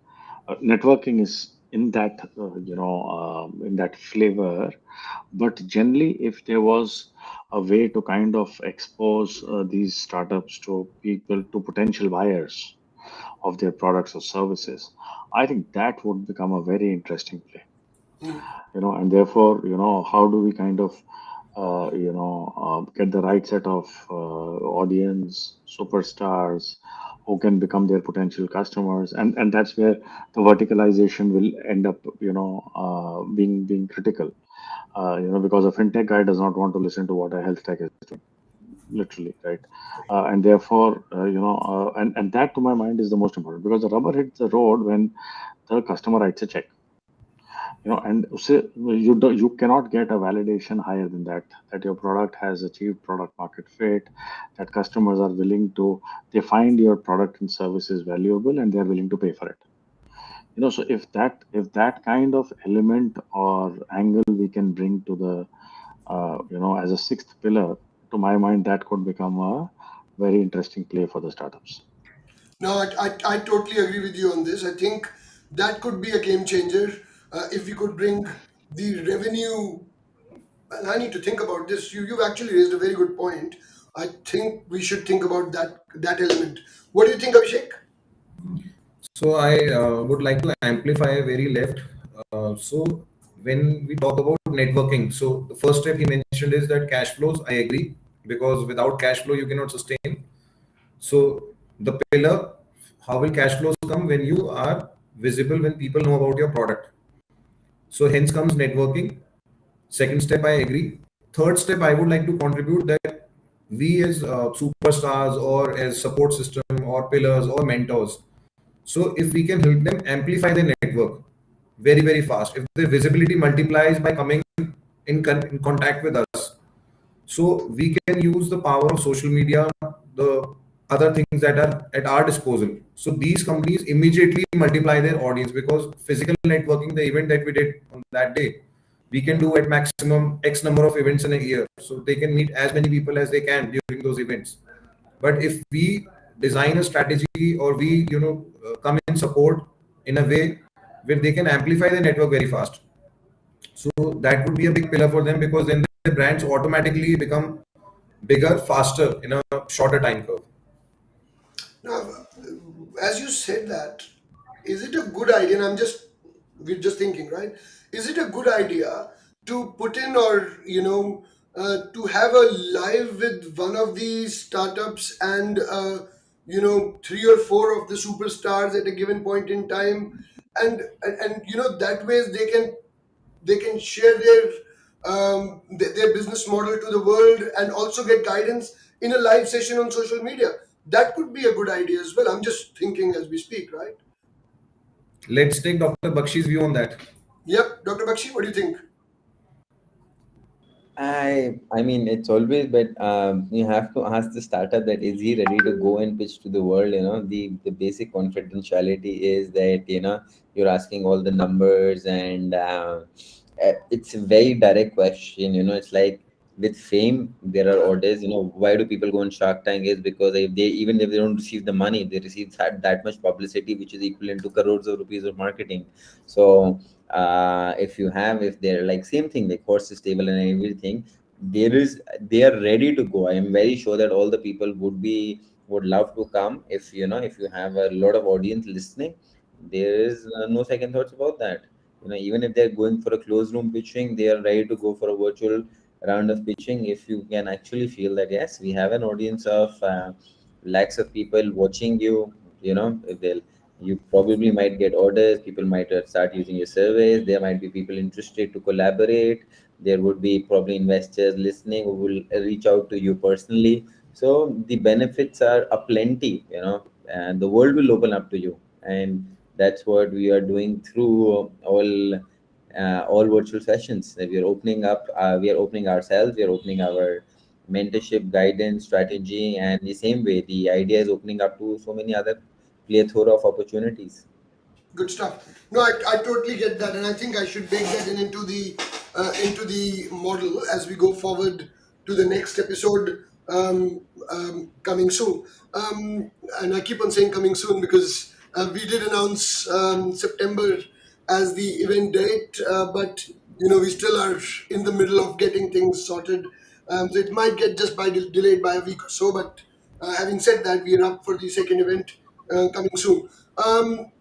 networking is in that, in that flavor. But generally, if there was a way to kind of expose these startups to people, to potential buyers of their products or services, I think that would become a very interesting play. Hmm. And therefore, how do we kind of get the right set of audience superstars who can become their potential customers, and that's where the verticalization will end up being critical, because a fintech guy does not want to listen to what a health tech is doing, literally, right? And therefore, and that to my mind is the most important, because the rubber hits the road when the customer writes a check, and say you cannot get a validation higher than that, that your product has achieved product market fit, that customers are willing to, they find your product and services valuable and they're willing to pay for it. So if that kind of element or angle we can bring to the as a sixth pillar, to my mind, that could become a very interesting play for the startups. No, I totally agree with you on this. I think that could be a game changer if we could bring the revenue. And I need to think about this. You've actually raised a very good point. I think we should think about that element. What do you think, Abhishek? So I would like to amplify very left. So when we talk about networking, so the first step he mentioned is that cash flows. I agree, because without cash flow you cannot sustain. So the pillar, how will cash flows come? When you are visible, when people know about your product. So hence comes networking. Second step, I agree. Third step, I would like to contribute that we as superstars or as support system or pillars or mentors. So if we can help them amplify their network very, very fast, if their visibility multiplies by coming in contact with us, so we can use the power of social media, the other things that are at our disposal. So these companies immediately multiply their audience, because physical networking, the event that we did on that day, we can do at maximum X number of events in a year. So they can meet as many people as they can during those events. But if we design a strategy, or we, come in support in a way where they can amplify the network very fast, so that would be a big pillar for them, because then the brands automatically become bigger, faster in a shorter time curve. Now, as you said that, is it a good idea? And we're just thinking, right? Is it a good idea to put in, or to have a live with one of these startups and three or four of the superstars at a given point in time, and that way they can share their business model to the world and also get guidance in a live session on social media. That could be a good idea as well. I'm just thinking as we speak, right? Let's take Dr. Bakshi's view on that. Yep, Dr. Bakshi, what do you think? I mean, it's always, but you have to ask the startup that is he ready to go and pitch to the world. The basic confidentiality is that you're asking all the numbers, and it's a very direct question. It's like with fame there are orders. Why do people go on Shark Tank? Is because if they, even if they don't receive the money, they receive that much publicity, which is equivalent to crores of rupees of marketing. So if they're like same thing like horse stable and everything, they are ready to go. I am very sure that all the people would love to come, if you have a lot of audience listening. There is no second thoughts about that. Even if they're going for a closed room pitching, they are ready to go for a virtual round of pitching. If you can actually feel that, yes, we have an audience of lakhs of people watching you, if they'll you probably might get orders. People might start using your service. There might be people interested to collaborate. There would be probably investors listening who will reach out to you personally. So the benefits are aplenty, and the world will open up to you. And that's what we are doing through all virtual sessions. That we are opening ourselves. We are opening our mentorship, guidance, strategy, and the same way the idea is opening up to so many other plethora of opportunities. Good stuff. No, I totally get that, and I think I should bake that in into the model as we go forward to the next episode, coming soon. And I keep on saying coming soon because we did announce September as the event date, but we still are in the middle of getting things sorted. So it might get just delayed by a week or so. But having said that, we are up for the second event coming soon.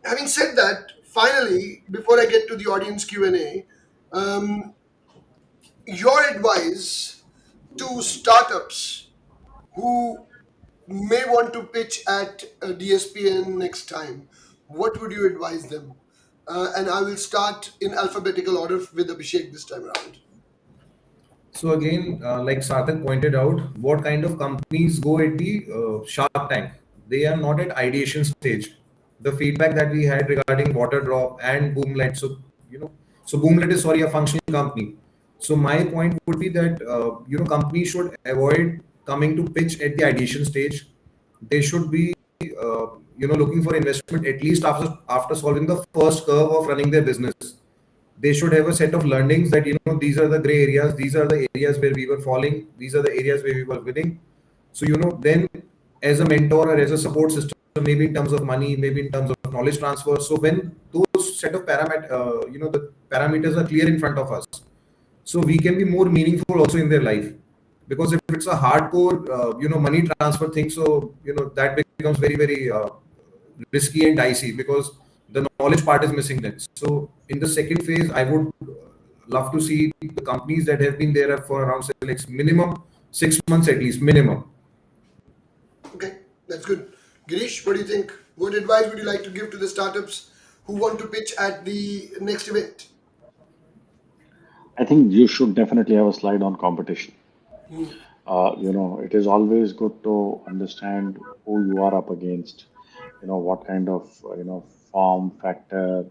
Having said that, finally, before I get to the audience Q&A, um, your advice to startups who may want to pitch at DSPN next time, what would you advise them? And I will start in alphabetical order with Abhishek this time around. So again, like Sarthak pointed out, what kind of companies go at the Shark Tank? They are not at ideation stage. The feedback that we had regarding Waterdrop and Boomlet, so Boomlet is, sorry, a functional company. So my point would be that companies should avoid coming to pitch at the ideation stage. They should be looking for investment at least after solving the first curve of running their business. They should have a set of learnings that these are the gray areas, these are the areas where we were falling, these are the areas where we were winning. So then as a mentor or as a support system, maybe in terms of money, maybe in terms of knowledge transfer, so when those set of the parameters are clear in front of us, so we can be more meaningful also in their life. Because if it's a hardcore money transfer thing, so that becomes very very risky and dicey, because the knowledge part is missing then. So in the second phase, I would love to see the companies that have been there for around, say, like minimum 6 months at least, minimum. Okay, that's good. Girish, what do you think? What advice would you like to give to the startups who want to pitch at the next event? I think you should definitely have a slide on competition. Hmm. It is always good to understand who you are up against, what kind of, form factor,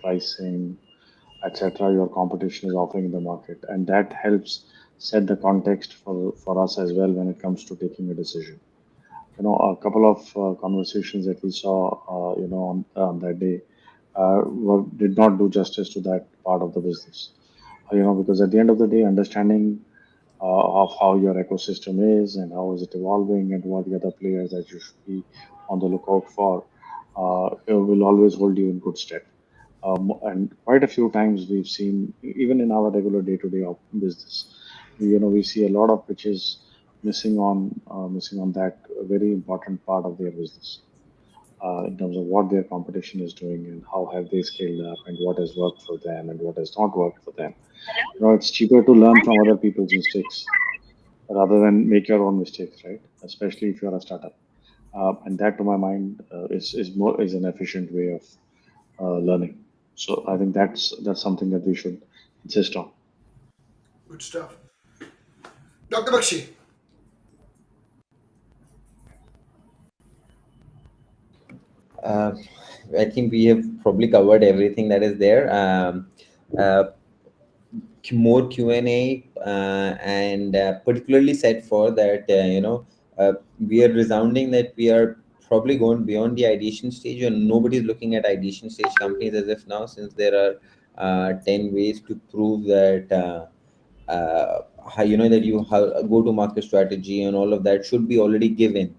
pricing, etc. your competition is offering in the market. And that helps set the context for us as well when it comes to taking a decision. A couple of conversations that we saw, on that day, did not do justice to that part of the business. Because at the end of the day, understanding of how your ecosystem is and how is it evolving and what the other players that you should be on the lookout for, it will always hold you in good stead. And quite a few times we've seen, even in our regular day-to-day business, we see a lot of pitches missing on that very important part of their business, in terms of what their competition is doing and how have they scaled up and what has worked for them and what has not worked for them. It's cheaper to learn from other people's mistakes rather than make your own mistakes, right? Especially if you're a startup. And that, to my mind, is an efficient way of learning. So I think that's something that we should insist on. Good stuff. Dr. Bakshi. uh, I think we have probably covered everything that is there. Uh, More Q&A, and particularly said for that, we are resounding that we are probably going beyond the ideation stage, and nobody's looking at ideation stage companies as if now, since there are 10 ways to prove that how that you have go to market strategy and all of that should be already given.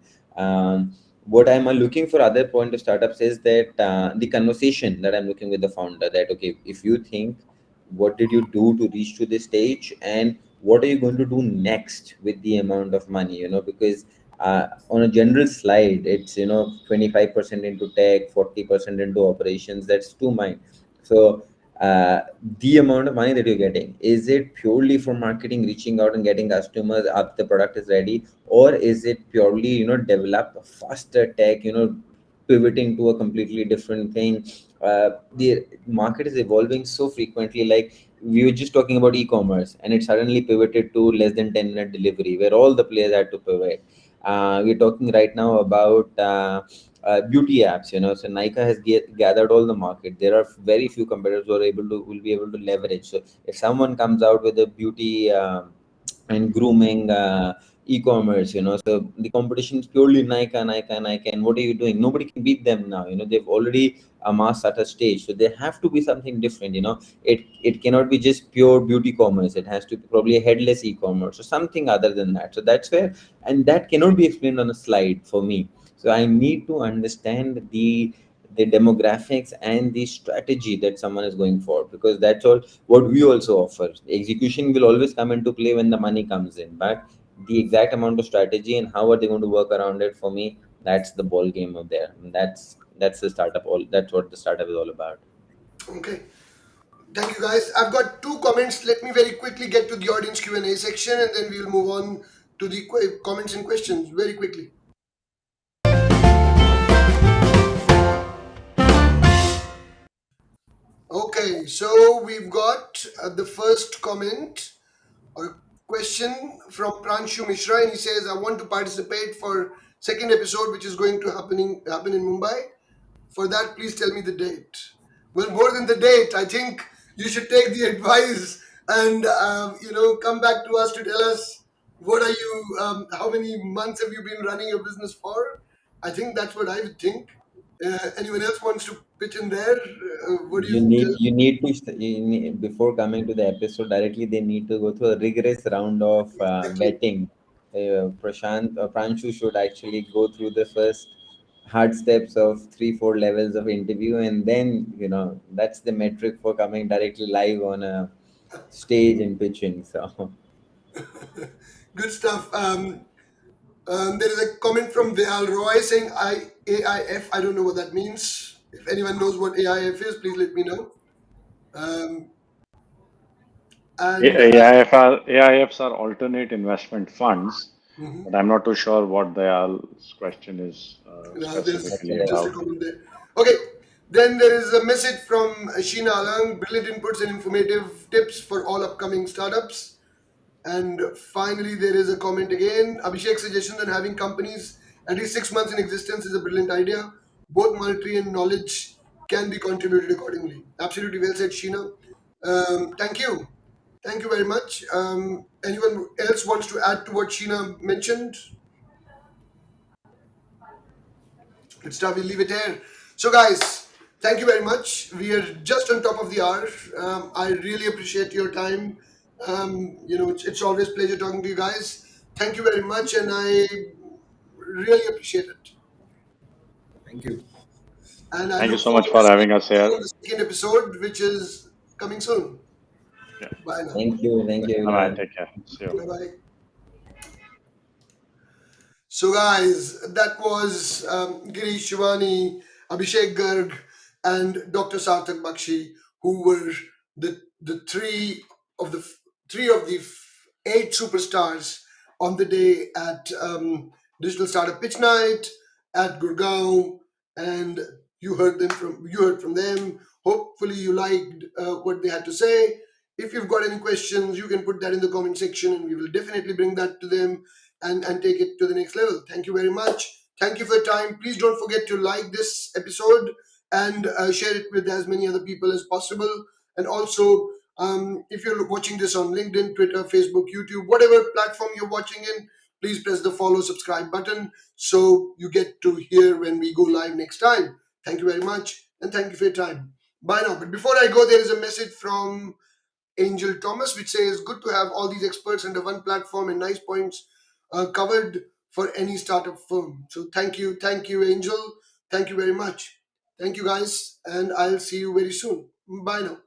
What I'm looking for other point of startups is that the conversation that I'm looking with the founder, that okay, if you think, what did you do to reach to this stage, and what are you going to do next with the amount of money, because On a general slide, it's 25% into tech, 40% into operations. That's too much. So the amount of money that you're getting, is it purely for marketing, reaching out and getting customers after the product is ready, or is it purely develop a faster tech, pivoting to a completely different thing? The market is evolving so frequently. Like, we were just talking about e-commerce, and it suddenly pivoted to less than 10-minute delivery, where all the players had to pivot. We're talking right now about beauty apps. So Nika has gathered all the market. There are very few competitors who are able to will be able to leverage. So if someone comes out with a beauty and grooming e-commerce, so the competition is purely Nike, and what are you doing? Nobody can beat them now. They've already amassed at a stage, so there have to be something different. It cannot be just pure beauty commerce. It has to be probably a headless e-commerce or something other than that. So that's where, and that cannot be explained on a slide for me. So I need to understand the demographics and the strategy that someone is going for, because that's all what we also offer. Execution will always come into play when the money comes in, but the exact amount of strategy and how are they going to work around it, for me, that's the ball game of there. And that's the startup. All that's what the startup is all about. Okay. Thank you, guys. I've got two comments. Let me very quickly get to the audience Q&A section, and then we'll move on to the comments and questions very quickly. Okay, so we've got the first comment or question from Pranshu Mishra, and he says, "I want to participate for second episode, which is going to happen in Mumbai. For that, please tell me the date." Well, more than the date, I think you should take the advice and come back to us to tell us what are you, how many months have you been running your business for? I think that's what I would think. Anyone else wants to pitch in there? What do you tell? Before coming to the episode directly, they need to go through a rigorous round of Exactly. vetting. Pranshu should actually go through the first hard steps of 3-4 levels of interview, and then that's the metric for coming directly live on a stage and pitching. So Good stuff. There is a comment from Dayal Roy saying AIF. I don't know what that means. If anyone knows what AIF is, please let me know. Um, and AIFs are alternate investment funds, mhm. but I'm not too sure what the question is There's specifically just a about. comment there. Okay. Then there is a message from Sheena Alang. Brilliant inputs and informative tips for all upcoming startups. And finally, there is a comment again. Abhishek suggestions on having companies at least 6 months in existence is a brilliant idea. Both monetary and knowledge can be contributed accordingly. Absolutely well said, Sheena. Thank you. Thank you very much. Anyone else wants to add to what Sheena mentioned? Good stuff. We'll leave it here. So, guys, thank you very much. We are just on top of the hour. I really appreciate your time. It's always a pleasure talking to you guys. Thank you very much, and I really appreciate it. Thank you. And I Thank you look so forward much to for seeing having us you here. on the second episode, which is coming soon. Yeah. Bye now. thank you Bye bye. everyone. Take care. See you. Bye bye. So, guys, that was Girish Shivani, Abhishek Garg, and Dr. Sarthak Bakshi, who were the of the three of the eight superstars on the day at Digital Startup Pitch Night at Gurgaon, and you heard from them. Hopefully, you liked what they had to say. If you've got any questions, you can put that in the comment section, and we will definitely bring that to them and take it to the next level. Thank you very much. Thank you for your time. Please don't forget to like this episode and share it with as many other people as possible. And also, if you're watching this on LinkedIn, Twitter, Facebook, YouTube, whatever platform you're watching in, please press the follow, subscribe button so you get to hear when we go live next time. Thank you very much, and thank you for your time. Bye now. But before I go, there is a message from Angel Thomas, which says, "Good to have all these experts under one platform and nice points covered for any startup firm." So thank you, Angel. Thank you very much. Thank you, guys, and I'll see you very soon. Bye now.